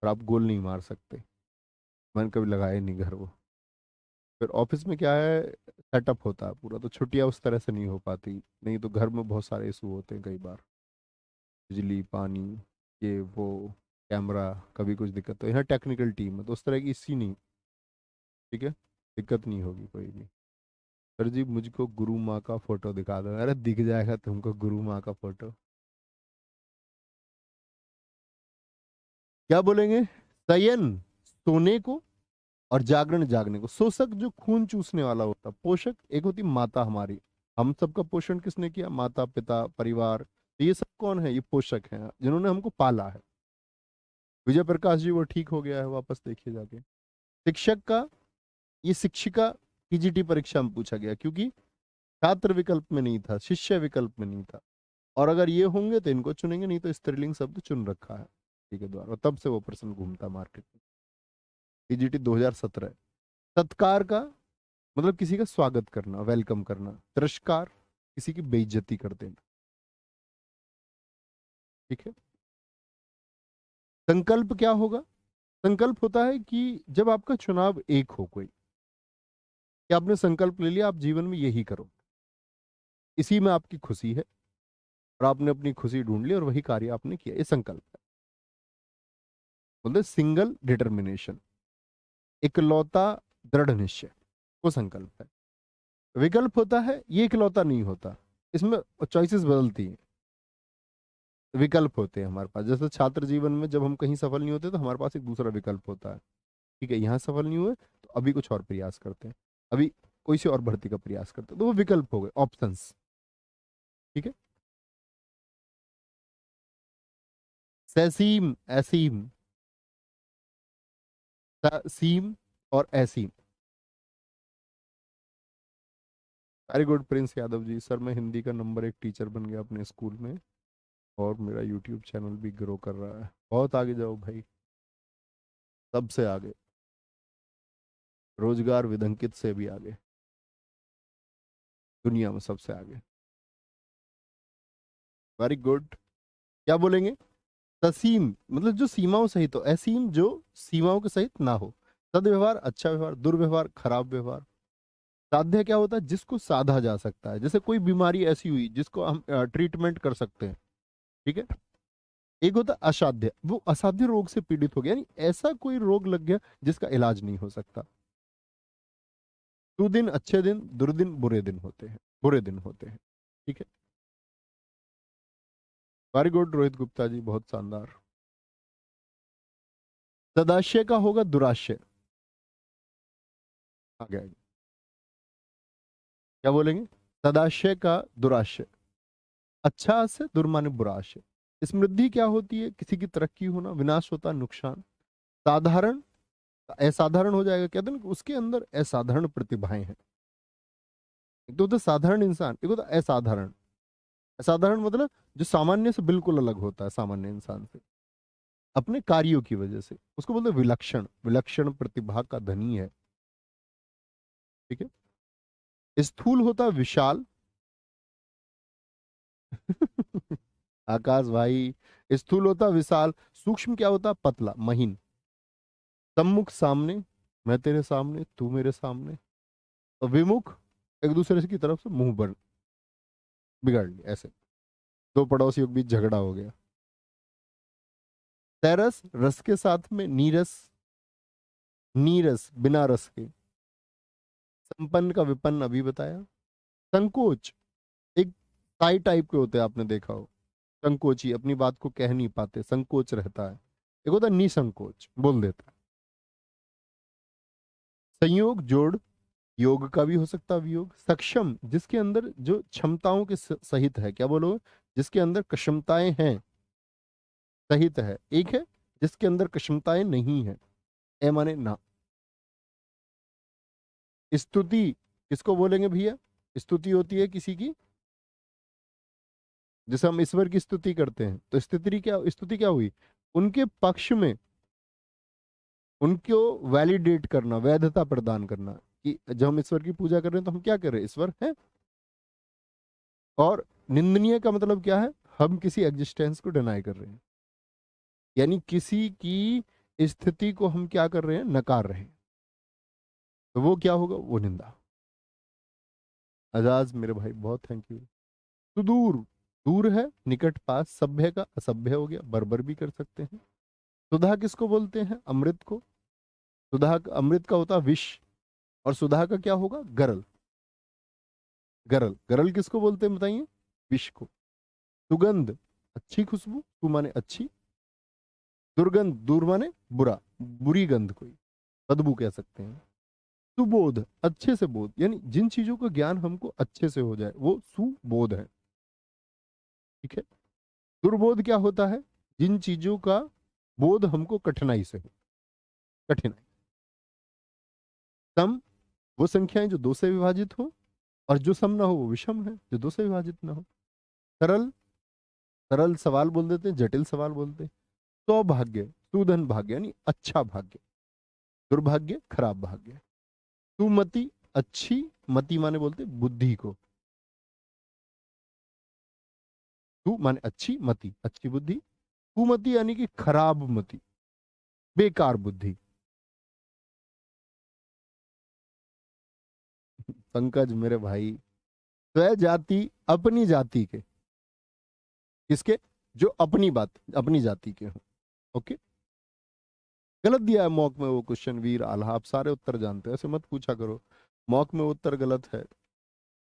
और आप गोल नहीं मार सकते। मैंने कभी लगाया ही नहीं घर वो। फिर ऑफिस में क्या है, सेटअप होता है पूरा, तो छुट्टियां उस तरह से नहीं हो पाती। नहीं तो घर में बहुत सारे इशू होते हैं कई बार, बिजली पानी, ये वो, कैमरा, कभी कुछ दिक्कत। तो यहाँ टेक्निकल टीम है तो उस तरह की इसी नहीं। ठीक है, दिक्कत नहीं होगी कोई भी। सर जी मुझको गुरु माँ का फोटो दिखा दो। अरे दिख जाएगा तुमको गुरु माँ का फोटो। क्या बोलेंगे? शयन सोने को, और जागरण जागने को। शोषक जो खून चूसने वाला होता, पोषक एक होती माता हमारी। हम सबका पोषण किसने किया? माता पिता परिवार। तो ये सब कौन है? ये पोषक हैं जिन्होंने हमको पाला है। विजय प्रकाश जी वो ठीक हो गया है वापस, देखिए जाके। शिक्षक का, ये शिक्षिका टीजीटी परीक्षा में पूछा गया, क्योंकि छात्र विकल्प में नहीं था, शिष्य विकल्प में नहीं था। और अगर ये होंगे तो इनको चुनेंगे, नहीं तो स्त्रीलिंग शब्द चुन रखा है ठीक है द्वारा, और तब से वो प्रश्न घूमता मार्केट में। टीजीटी 2017। सत्कार का मतलब किसी का स्वागत करना, वेलकम करना। तिरस्कार किसी की बेइज्जती कर देना। ठीक है। संकल्प क्या होगा? संकल्प होता है कि जब आपका चुनाव एक हो कोई, कि आपने संकल्प ले लिया आप जीवन में यही करो, इसी में आपकी खुशी है, और आपने अपनी खुशी ढूंढ ली और वही कार्य आपने किया, ये संकल्प है। बोलते सिंगल डिटर्मिनेशन, इकलौता दृढ़ निश्चय, वो संकल्प है। विकल्प होता है, ये इकलौता नहीं होता, इसमें चॉइसेस बदलती हैं। विकल्प होते हैं हमारे पास, जैसे छात्र जीवन में जब हम कहीं सफल नहीं होते तो हमारे पास एक दूसरा विकल्प होता है। ठीक है, यहाँ सफल नहीं हुए तो अभी कुछ और प्रयास करते हैं, अभी कोई सी और भर्ती का प्रयास करते हैं, तो वो विकल्प हो गए, ऑप्शंस। ठीक है। सैसीम ऐसीम, सीम और ऐसीम। Very good Prince Yadav ji. Sir मैं हिंदी का नंबर 1 टीचर बन गया अपने स्कूल में, और मेरा यूट्यूब चैनल भी ग्रो कर रहा है। बहुत आगे जाओ भाई, सबसे आगे, रोजगार विधंकित से भी आगे, दुनिया में सबसे आगे। Very good. क्या बोलेंगे? तसीम मतलब जो सीमाओं सहित हो, असीम जो सीमाओं के सहित ना हो। सदव्यवहार अच्छा व्यवहार, दुर्व्यवहार खराब व्यवहार। साध्य क्या होता है? जिसको साधा जा सकता है, जैसे कोई बीमारी ऐसी हुई जिसको हम ट्रीटमेंट कर सकते हैं। ठीक है। एक होता है असाध्य, वो असाध्य रोग से पीड़ित हो गया, यानी ऐसा कोई रोग लग गया जिसका इलाज नहीं हो सकता। सुदिन अच्छे दिन, दुर्दिन बुरे दिन होते हैं, बुरे दिन होते हैं। ठीक है। वेरी गुड रोहित गुप्ता जी, बहुत शानदार। सदाशय का होगा दुराशय। आ गया। क्या बोलेंगे? सदाशय का दुराशय। अच्छा आशय, दुर्माने बुरा आशय। समृद्धि क्या होती है? किसी की तरक्की होना। विनाश होता है नुकसान। साधारण असाधारण हो जाएगा, कहते हैं ना कि उसके अंदर असाधारण प्रतिभाएं हैं। एक तो होता है साधारण इंसान, एक होता है असाधारण। असाधारण मतलब जो सामान्य से बिल्कुल अलग होता है सामान्य इंसान से, अपने कार्यों की वजह से, उसको बोलते हैं विलक्षण। विलक्षण प्रतिभा का धनी है। ठीक है। स्थूल होता है विशाल। आकाश भाई, स्थूल होता है विशाल। सूक्ष्म क्या होता है? पतला महीन। सम्मुख सामने, मैं तेरे सामने तू मेरे सामने। और विमुख एक दूसरे की तरफ से मुंह बन बिगाड़ लिया, ऐसे दो पड़ोसियों के बीच झगड़ा हो गया। तरस रस के साथ में, नीरस नीरस बिना रस के। संपन्न का विपन्न अभी बताया। संकोच एक टाई टाइप के होते हैं, आपने देखा हो। संकोची अपनी बात को कह नहीं पाते, संकोच रहता है। एक होता है निसंकोच, बोल देता है। संयोग जोड़ योग का भी हो सकता है वियोग। सक्षम, जिसके अंदर जो क्षमताओं के सहित है, क्या बोलो, जिसके अंदर क्षमताएं हैं, सहित है। एक है जिसके अंदर क्षमताएं नहीं है, ए माने ना। स्तुति किसको बोलेंगे भैया? स्तुति होती है किसी की, जैसे हम ईश्वर की स्तुति करते हैं, तो स्तुति क्या हुई? उनके पक्ष में उनको वैलिडेट करना, वैधता प्रदान करना, कि जब हम ईश्वर की पूजा कर रहे हैं तो हम क्या कर रहे हैं? ईश्वर है। और निंदनीय का मतलब क्या है? हम किसी एग्जिस्टेंस को डिनाई कर रहे हैं, यानी किसी की स्थिति को हम क्या कर रहे हैं? नकार रहे हैं। तो वो क्या होगा? वो निंदा। आजाज मेरे भाई, बहुत थैंक यू। सुदूर, दूर है, निकट पास। सभ्य का असभ्य हो गया, बर्बर भी कर सकते हैं। सुधा किसको बोलते हैं? अमृत को। अमृत का होता है विष, और सुधा का क्या होगा? गरल। गरल, गरल किसको बोलते हैं बताइए? विष को। सुगंध, अच्छी खुशबू, सु माने अच्छी। दुर्गंध, दूर माने बुरा, बुरी गंध कोई, बदबू कह सकते हैं। सुबोध, अच्छे से बोध, यानी जिन चीजों का ज्ञान हमको अच्छे से हो जाए, वो सुबोध है। ठीक है। दुर्बोध क्या होता है? जिन चीजों का बोध हमको कठिनाई से हो, कठिनाई। सम, वो संख्याएं जो दो से विभाजित हो, और जो सम ना हो वो विषम है, जो दो से विभाजित ना हो। सरल, सरल सवाल बोल देते हैं, जटिल सवाल बोलते हैं। सौभाग्य, सुधन भाग्य, यानी अच्छा भाग्य। दुर्भाग्य, खराब भाग्य। सुमति, अच्छी। मति माने बोलते बुद्धि को। सु माने अच्छी, मति अच्छी बुद्धि। कुमति यानी कि खराब मति, बेकार बुद्धि। पंकज मेरे भाई, स्वय जाति, अपनी जाति के। किसके? जो अपनी बात, अपनी जाति के हो। ओके। गलत दिया है मॉक में वो क्वेश्चन, वीर आल्हा, आप सारे उत्तर जानते हो, ऐसे मत पूछा करो। मॉक में उत्तर गलत है।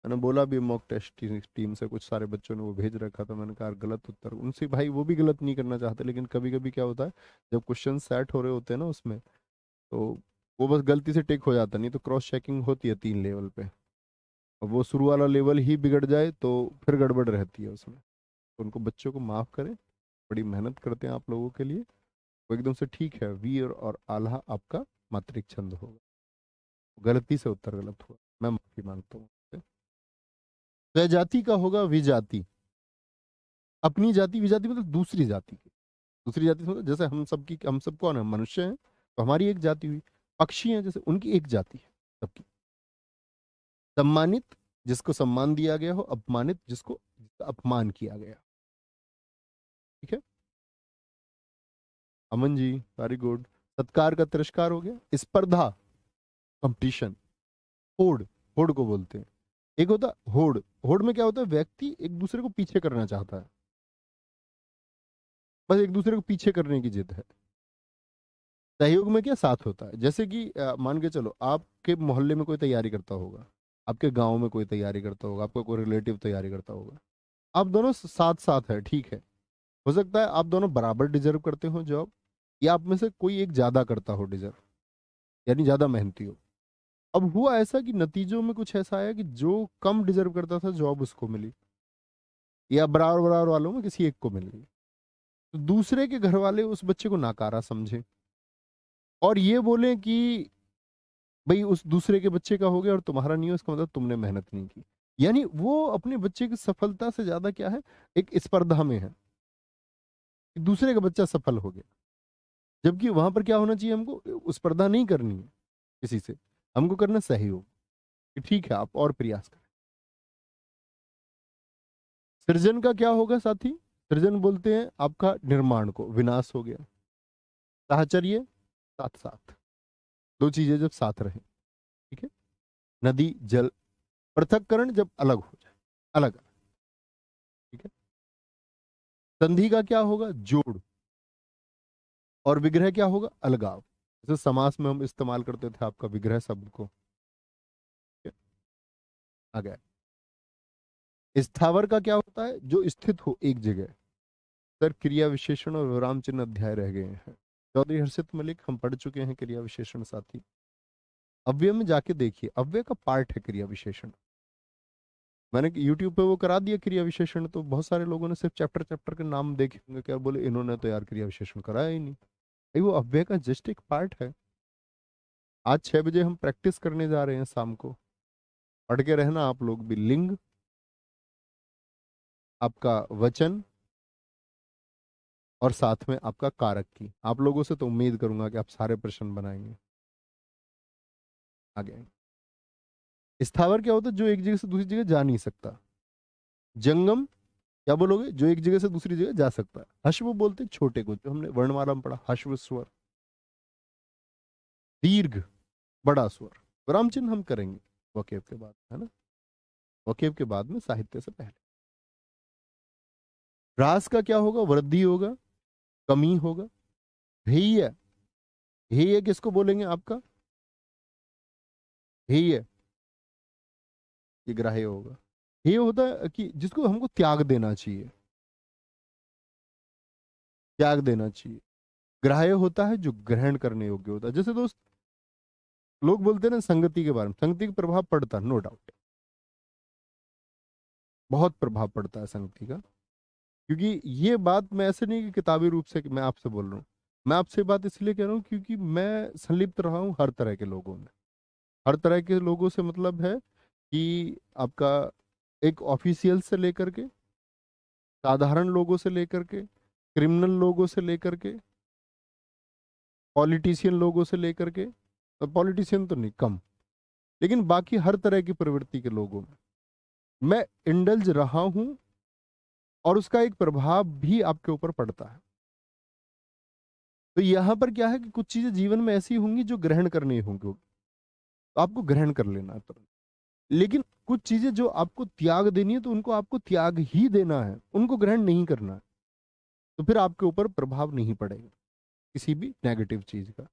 मैंने बोला भी मॉक टेस्ट टीम से, कुछ सारे बच्चों ने वो भेज रखा था, मैंने कहा गलत उत्तर उनसे, भाई वो भी गलत नहीं करना चाहते, लेकिन कभी कभी क्या होता है, जब क्वेश्चन सेट हो रहे होते हैं ना उसमें, तो वो बस गलती से टिक हो जाता, नहीं तो क्रॉस चेकिंग होती है 3 लेवल पे। और वो शुरू वाला लेवल ही बिगड़ जाए तो फिर गड़बड़ रहती है उसमें। तो उनको, बच्चों को माफ करें, बड़ी मेहनत करते हैं आप लोगों के लिए। वो एकदम से ठीक है, वीर और आल्हा आपका मात्रिक छंद होगा। गलती से उत्तर गलत हुआ, मैं माफी मांगता हूँ। स्वजाति का होगा विजाति। अपनी जाति, विजाति मतलब दूसरी जाति की। दूसरी जाति मतलब जैसे हम सबकी, हम सब कौन है? मनुष्य हैं, तो हमारी एक जाति हुई। पक्षी हैं, जैसे उनकी एक जाति है सबकी। सम्मानित, जिसको सम्मान दिया गया हो। अपमानित, जिसको जिसका अपमान किया गया। ठीक है। Aman ji, very good. सत्कार का तिरस्कार हो गया। स्पर्धा, कंपटीशन। होड़, होड़ को बोलते हैं। एक होता होड़, होड़ में क्या होता है? व्यक्ति एक दूसरे को पीछे करना चाहता है, बस एक दूसरे को पीछे करने की जिद है। सहयोग में क्या साथ होता है? जैसे कि मान के चलो, आपके मोहल्ले में कोई तैयारी करता होगा, आपके गांव में कोई तैयारी करता होगा, आपका कोई रिलेटिव तैयारी करता होगा, आप दोनों साथ साथ है, ठीक है। हो सकता है आप दोनों बराबर डिजर्व करते हो जॉब, या आप में से कोई एक ज्यादा करता हो डिजर्व, यानी ज्यादा मेहनती हो। अब हुआ ऐसा कि नतीजों में कुछ ऐसा आया कि जो कम डिजर्व करता था जॉब उसको मिली, या बराबर बराबर वालों में किसी एक को मिल गई। तो दूसरे के घर वाले उस बच्चे को नाकारा समझे, और ये बोले कि भाई उस दूसरे के बच्चे का हो गया और तुम्हारा नहीं हो, इसका मतलब तुमने मेहनत नहीं की। यानी वो अपने बच्चे की सफलता से ज्यादा क्या है, एक स्पर्धा में है कि दूसरे का बच्चा सफल हो गया। जबकि वहां पर क्या होना चाहिए? हमको स्पर्धा नहीं करनी है किसी से, हमको करना सहयोग, कि ठीक है आप और प्रयास करें। सृजन का क्या होगा साथी? सृजन बोलते हैं आपका निर्माण को। विनाश हो गया। साहचर्य, साथ साथ, दो चीजें जब साथ रहे। ठीक है। नदी जल। पृथक्करण, जब अलग हो जाए, अलग अलग। ठीक है। संधि का क्या होगा? जोड़। और विग्रह क्या होगा? अलगाव। जैसे समास में हम इस्तेमाल करते थे आपका विग्रह शब्द को। ठीक है? आ गया। स्थावर का क्या होता है? जो स्थित हो एक जगह। सर क्रिया विशेषण और विराम चिन्ह अध्याय रह गए हैं। चौधरी हर्षित मलिक, हम पढ़ चुके हैं क्रिया विशेषण साथी। अव्यय में जाके देखिए, अव्यय का पार्ट है क्रिया विशेषण। मैंने यूट्यूब पे वो करा दिया क्रिया विशेषण, तो बहुत सारे लोगों ने सिर्फ चैप्टर चैप्टर के नाम देखे होंगे, क्या बोले इन्होंने तो यार क्रिया विशेषण कराया ही नहीं। भाई वो अव्यय का जस्ट एक पार्ट है। आज 6 बजे हम प्रैक्टिस करने जा रहे हैं शाम को, पढ़ के रहना आप लोग भी। लिंग, आपका वचन, और साथ में आपका कारक की। आप लोगों से तो उम्मीद करूंगा कि आप सारे प्रश्न बनाएंगे। आगे स्थावर क्या होता है? जो एक जगह से दूसरी जगह जा नहीं सकता। जंगम क्या बोलोगे? जो एक जगह से दूसरी जगह जा सकता है। हश्व बोलते हैं छोटे को, जो हमने वर्णमाला में पढ़ा, हश्व स्वर। दीर्घ, बड़ा स्वर। विराम चिन्ह हम करेंगे वकेव के बाद, है ना? वकेव के बाद में साहित्य से पहले। ह्रास का क्या होगा? वृद्धि होगा, कमी होगा। हेय, हेय किसको बोलेंगे आपका? हेय, ये ग्राह्य होगा। हेय होता है कि जिसको हमको त्याग देना चाहिए, त्याग देना चाहिए। ग्राह्य होता है जो ग्रहण करने योग्य होता है। जैसे दोस्त लोग बोलते हैं ना संगति के बारे में, संगति का प्रभाव पड़ता है, नो डाउट, बहुत प्रभाव पड़ता है संगति का। क्योंकि ये बात मैं ऐसे नहीं कि किताबी रूप से मैं आपसे बोल रहा हूँ, मैं आपसे बात इसलिए कह रहा हूँ क्योंकि मैं संलिप्त रहा हूँ हर तरह के लोगों में। हर तरह के लोगों से मतलब है कि आपका एक ऑफिशियल से लेकर के, साधारण लोगों से लेकर के, क्रिमिनल लोगों से लेकर के, पॉलिटिशियन लोगों से लेकर के, पॉलिटिशियन तो नहीं कम, लेकिन बाकी हर तरह की प्रवृत्ति के लोगों में मैं इंडल्ज रहा हूं, और उसका एक प्रभाव भी आपके ऊपर पड़ता है। तो यहां पर क्या है कि कुछ चीजें जीवन में ऐसी होंगी जो ग्रहण करनी होंगी, तो आपको ग्रहण कर लेना है तुरंत। लेकिन कुछ चीजें जो आपको त्याग देनी है, तो उनको आपको त्याग ही देना है, उनको ग्रहण नहीं करना है। तो फिर आपके ऊपर प्रभाव नहीं पड़ेगा किसी भी नेगेटिव चीज का,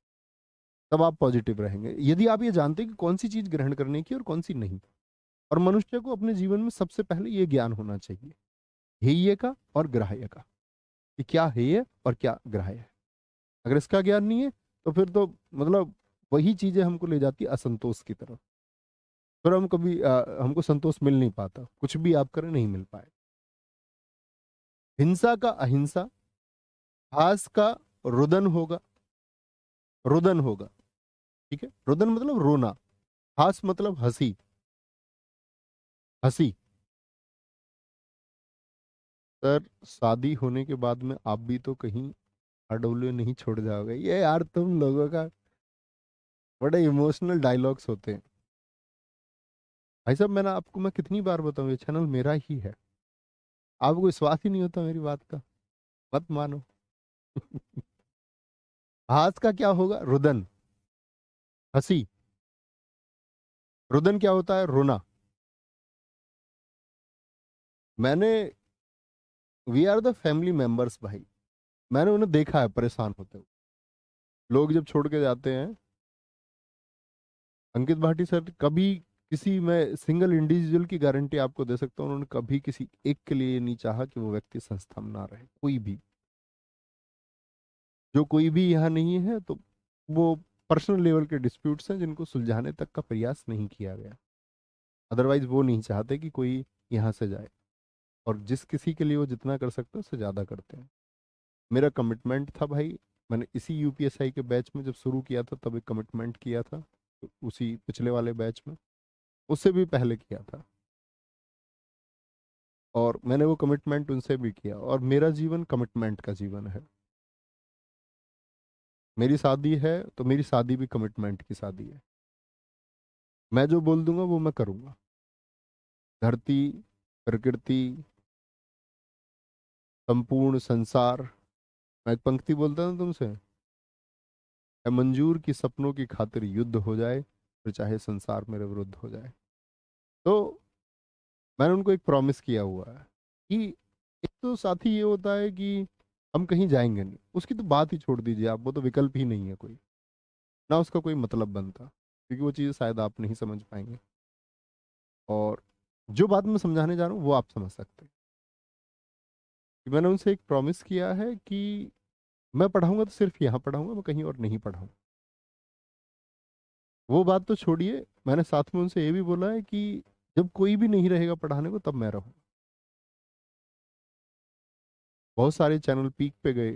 तब आप पॉजिटिव रहेंगे यदि आप ये जानते हैं कि कौन सी चीज ग्रहण करने की और कौन सी नहीं। और मनुष्य को अपने जीवन में सबसे पहले ये ज्ञान होना चाहिए, हेय का और ग्राह्य का, कि क्या हेय और क्या ग्राह्य है। अगर इसका ज्ञान नहीं है तो फिर तो मतलब वही चीजें हमको ले जाती है असंतोष की तरफ। फिर हम कभी हमको संतोष मिल नहीं पाता, कुछ भी आप करें नहीं मिल पाए। हिंसा का अहिंसा, हास का रुदन होगा, रुदन होगा, ठीक है? रुदन मतलब रोना, हास मतलब हंसी, हंसी। सर शादी होने के बाद में आप भी तो कहीं अडोले नहीं छोड़ जाओगे? ये यार तुम लोगों का बड़े इमोशनल डायलॉग्स होते हैं। भाई साहब मैंने आपको, मैं कितनी बार बताऊं, ये चैनल मेरा ही है। आपको विश्वास ही नहीं होता मेरी बात का? मत मानो। हास का क्या होगा? रुदन, हंसी। रुदन क्या होता है? रोना। मैंने, we are the family members भाई, मैंने उन्हें देखा है परेशान होते हुए। लोग जब छोड़ के जाते हैं, अंकित भाटी सर कभी किसी, मैं सिंगल इंडिविजुअल की गारंटी आपको दे सकता हूँ, उन्होंने कभी किसी एक के लिए नहीं चाहा कि वो व्यक्ति संस्था में ना रहे, कोई भी। जो कोई भी यहाँ नहीं है तो वो पर्सनल लेवल के डिस्प्यूट्स हैं जिनको सुलझाने तक का प्रयास नहीं किया गया। अदरवाइज वो नहीं चाहते कि कोई यहाँ से जाए, और जिस किसी के लिए वो जितना कर सकते हैं उससे ज़्यादा करते हैं। मेरा कमिटमेंट था भाई, मैंने इसी यूपीएसआई के बैच में जब शुरू किया था तब एक कमिटमेंट किया था, तो उसी पिछले वाले बैच में, उससे भी पहले किया था, और मैंने वो कमिटमेंट उनसे भी किया, और मेरा जीवन कमिटमेंट का जीवन है। मेरी शादी है तो मेरी शादी भी कमिटमेंट की शादी है। मैं जो बोल दूंगा वो मैं करूंगा। धरती, प्रकृति, संपूर्ण संसार, मैं एक पंक्ति बोलता हूँ तुमसे, है मंजूर की सपनों की खातिर युद्ध हो जाए, फिर चाहे संसार मेरे विरुद्ध हो जाए। तो मैंने उनको एक प्रॉमिस किया हुआ है कि एक तो साथी ये होता है कि हम कहीं जाएंगे नहीं, उसकी तो बात ही छोड़ दीजिए आप, वो तो विकल्प ही नहीं है कोई, ना उसका कोई मतलब बनता, क्योंकि वो चीज़ शायद आप नहीं समझ पाएंगे। और जो बात मैं समझाने जा रहा हूँ वो आप समझ सकते हैं। कि मैंने उनसे एक प्रॉमिस किया है कि मैं पढ़ाऊंगा तो सिर्फ यहाँ पढ़ाऊंगा, मैं कहीं और नहीं पढ़ाऊंगा। वो बात तो छोड़िए, मैंने साथ में उनसे ये भी बोला है कि जब कोई भी नहीं रहेगा पढ़ाने को तब मैं रहूँ। बहुत सारे चैनल पीक पे गए,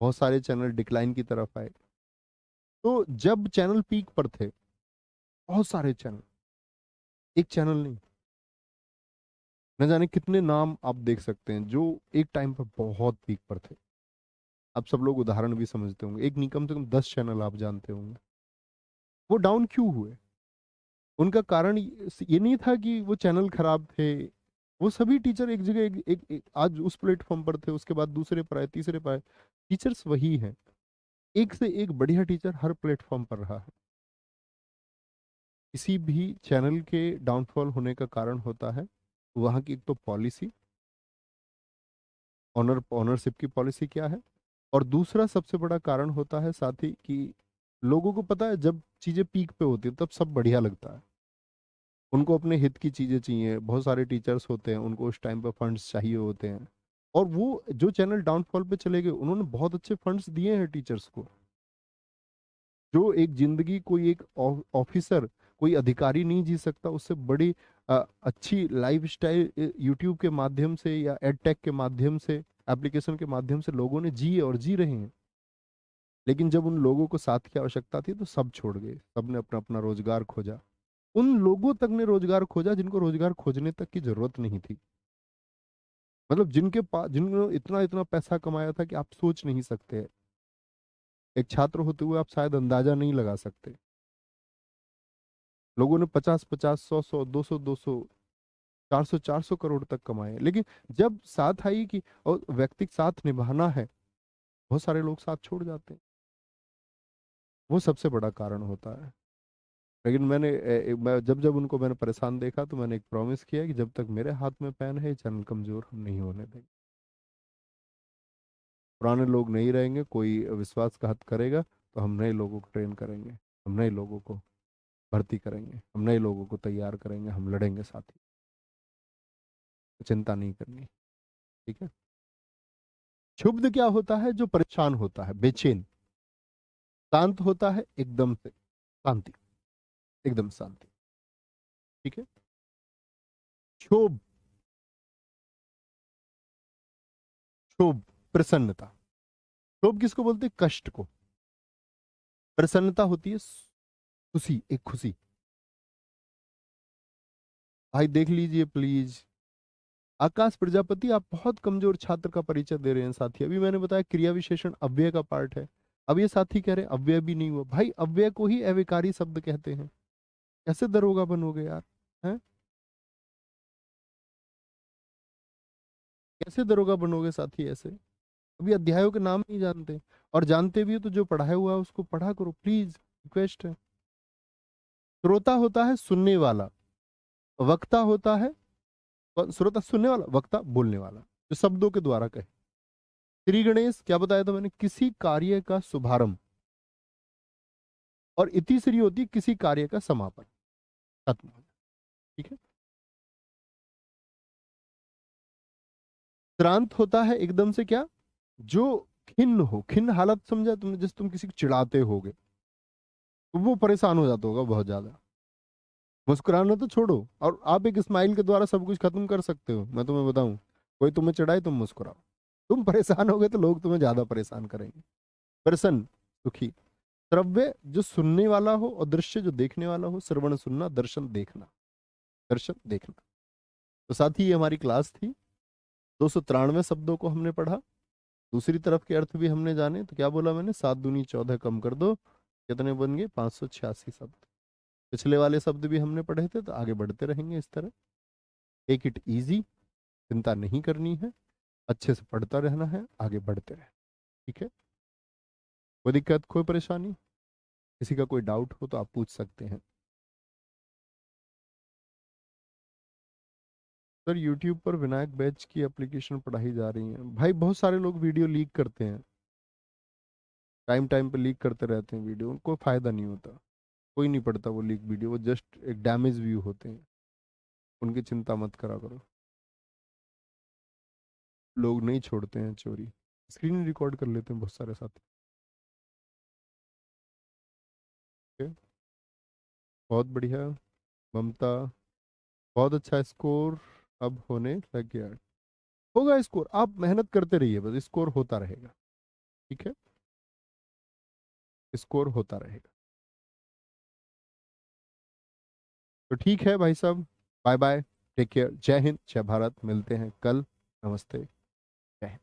बहुत सारे चैनल डिक्लाइन की तरफ आए। तो जब चैनल पीक पर थे, बहुत सारे चैनल, एक चैनल नहीं, न जाने कितने नाम आप देख सकते हैं जो एक टाइम पर बहुत पीक पर थे। आप सब लोग उदाहरण भी समझते होंगे, एक नहीं कम से कम 10 चैनल आप जानते होंगे। वो डाउन क्यों हुए? उनका कारण ये नहीं था कि वो चैनल खराब थे। वो सभी टीचर एक जगह आज उस प्लेटफॉर्म पर थे, उसके बाद दूसरे पर आए, तीसरे पर आए। टीचर्स वही हैं, एक से एक बढ़िया टीचर हर प्लेटफॉर्म पर रहा है। किसी भी चैनल के डाउनफॉल होने का कारण होता है वहाँ की एक तो पॉलिसी, ऑनरशिप की पॉलिसी क्या है, और दूसरा सबसे बड़ा कारण होता है साथी कि लोगों को पता है जब चीजें पीक पे होती है तब सब बढ़िया लगता है। उनको अपने हित की चीजें चाहिए, बहुत सारे टीचर्स होते हैं, उनको उस टाइम पर फंड्स चाहिए होते हैं। और वो जो चैनल डाउनफॉल पे चले गए उन्होंने बहुत अच्छे फंड्स दिए हैं टीचर्स को। जो एक जिंदगी कोई एक ऑफिसर, कोई अधिकारी नहीं जी सकता, उससे बड़ी अच्छी लाइफ स्टाइल यूट्यूब के माध्यम से या एडटेक के माध्यम से, एप्लीकेशन के माध्यम से लोगों ने जी और जी रहे हैं। लेकिन जब उन लोगों को साथ की आवश्यकता थी तो सब छोड़ गए, सबने अपना अपना रोजगार खोजा। उन लोगों तक ने रोजगार खोजा जिनको रोजगार खोजने तक की जरूरत नहीं थी। मतलब जिनके पास, जिन्होंने इतना इतना पैसा कमाया था कि आप सोच नहीं सकते। एक छात्र होते हुए आप शायद अंदाजा नहीं लगा सकते। लोगों ने 50-50, 100-100, 200-200, 400-400 करोड़ तक कमाए। लेकिन जब साथ आई कि और व्यक्ति साथ निभाना है, बहुत सारे लोग साथ छोड़ जाते हैं। वो सबसे बड़ा कारण होता है। लेकिन मैं जब जब उनको मैंने परेशान देखा तो मैंने एक प्रॉमिस किया कि जब तक मेरे हाथ में पेन है ये चैनल कमजोर हम नहीं होने देंगे। पुराने लोग नहीं रहेंगे, कोई विश्वासघात करेगा तो हम नए लोगों को ट्रेन करेंगे, हम नए लोगों को भर्ती करेंगे, हम नए लोगों को तैयार करेंगे, हम लड़ेंगे साथी। चिंता नहीं करनी। ठीक है। क्षुब्ध क्या होता है? जो परेशान होता है, बेचैन। शांत होता है एकदम से शांति, एकदम शांति। ठीक है। क्षोभ, क्षोभ, प्रसन्नता। क्षोभ किसको बोलते हैं? कष्ट को। प्रसन्नता होती है खुशी, एक खुशी। भाई देख लीजिए प्लीज, आकाश प्रजापति आप बहुत कमजोर छात्र का परिचय दे रहे हैं साथी। अभी मैंने बताया क्रिया विशेषण अव्यय का पार्ट है। अब ये साथी कह रहे हैं अव्यय भी नहीं हुआ। भाई अव्यय को ही अविकारी शब्द कहते हैं। कैसे दरोगा बनोगे यार? हैं? कैसे दरोगा बनोगे साथी ऐसे? अभी अध्यायों के नाम नहीं जानते, और जानते भी हो तो जो पढ़ाया हुआ है उसको पढ़ा करो प्लीज, रिक्वेस्ट है। श्रोता होता है सुनने वाला, वक्ता होता है, श्रोता सुनने वाला, वक्ता बोलने वाला, जो शब्दों के द्वारा कहे। श्री गणेश क्या बताया था मैंने? किसी कार्य का शुभारंभ। और इतिश्री होती है किसी कार्य का समापन, खत्म हो। ठीक है। श्रांत होता है एकदम से क्या? जो खिन्न हो, खिन्न हालत समझा तुमने? जैसे तुम किसी को चिढ़ाते होगे तो वो परेशान हो जाता होगा बहुत ज्यादा। मुस्कुराना तो छोड़ो, और आप एक स्माइल के द्वारा सब कुछ खत्म कर सकते हो। मैं तुम्हें बताऊं, कोई तुम्हें चिढ़ाए तुम मुस्कुराओ। तुम परेशान होगे तो लोग तुम्हें ज्यादा परेशान करेंगे। प्रसन्न, सुखी। श्रव्य जो सुनने वाला हो, और दृश्य जो देखने वाला हो। श्रवण सुनना, दर्शन देखना, दर्शन देखना। तो साथ ही ये हमारी क्लास थी। 293 शब्दों को हमने पढ़ा, दूसरी तरफ के अर्थ भी हमने जाने। तो क्या बोला मैंने? 7 दूनी 14 कम कर दो, कितने बन गए? 586 शब्द। पिछले वाले शब्द भी हमने पढ़े थे, तो आगे बढ़ते रहेंगे इस तरह। टेक इट इजी, चिंता नहीं करनी है, अच्छे से पढ़ता रहना है, आगे बढ़ते रहे। ठीक है। कोई दिक्कत, कोई परेशानी, किसी का कोई डाउट हो तो आप पूछ सकते हैं। सर यूट्यूब पर विनायक बैच की एप्लीकेशन पढ़ाई जा रही है। भाई बहुत सारे लोग वीडियो लीक करते हैं, टाइम टाइम पे लीक करते रहते हैं वीडियो, उनको फायदा नहीं होता। कोई नहीं पढ़ता वो लीक वीडियो, वो जस्ट एक डैमेज व्यू होते हैं। उनकी चिंता मत करा करो। लोग नहीं छोड़ते हैं चोरी, स्क्रीन रिकॉर्ड कर लेते हैं बहुत सारे साथी। बहुत बढ़िया। ममता, बहुत अच्छा स्कोर अब होने लग गया। होगा स्कोर, आप मेहनत करते रहिए, बस स्कोर होता रहेगा। ठीक है, स्कोर होता रहेगा। तो ठीक है भाई साहब, बाय बाय, टेक केयर, जय हिंद, जय भारत, मिलते हैं कल। नमस्ते, जय हिंद।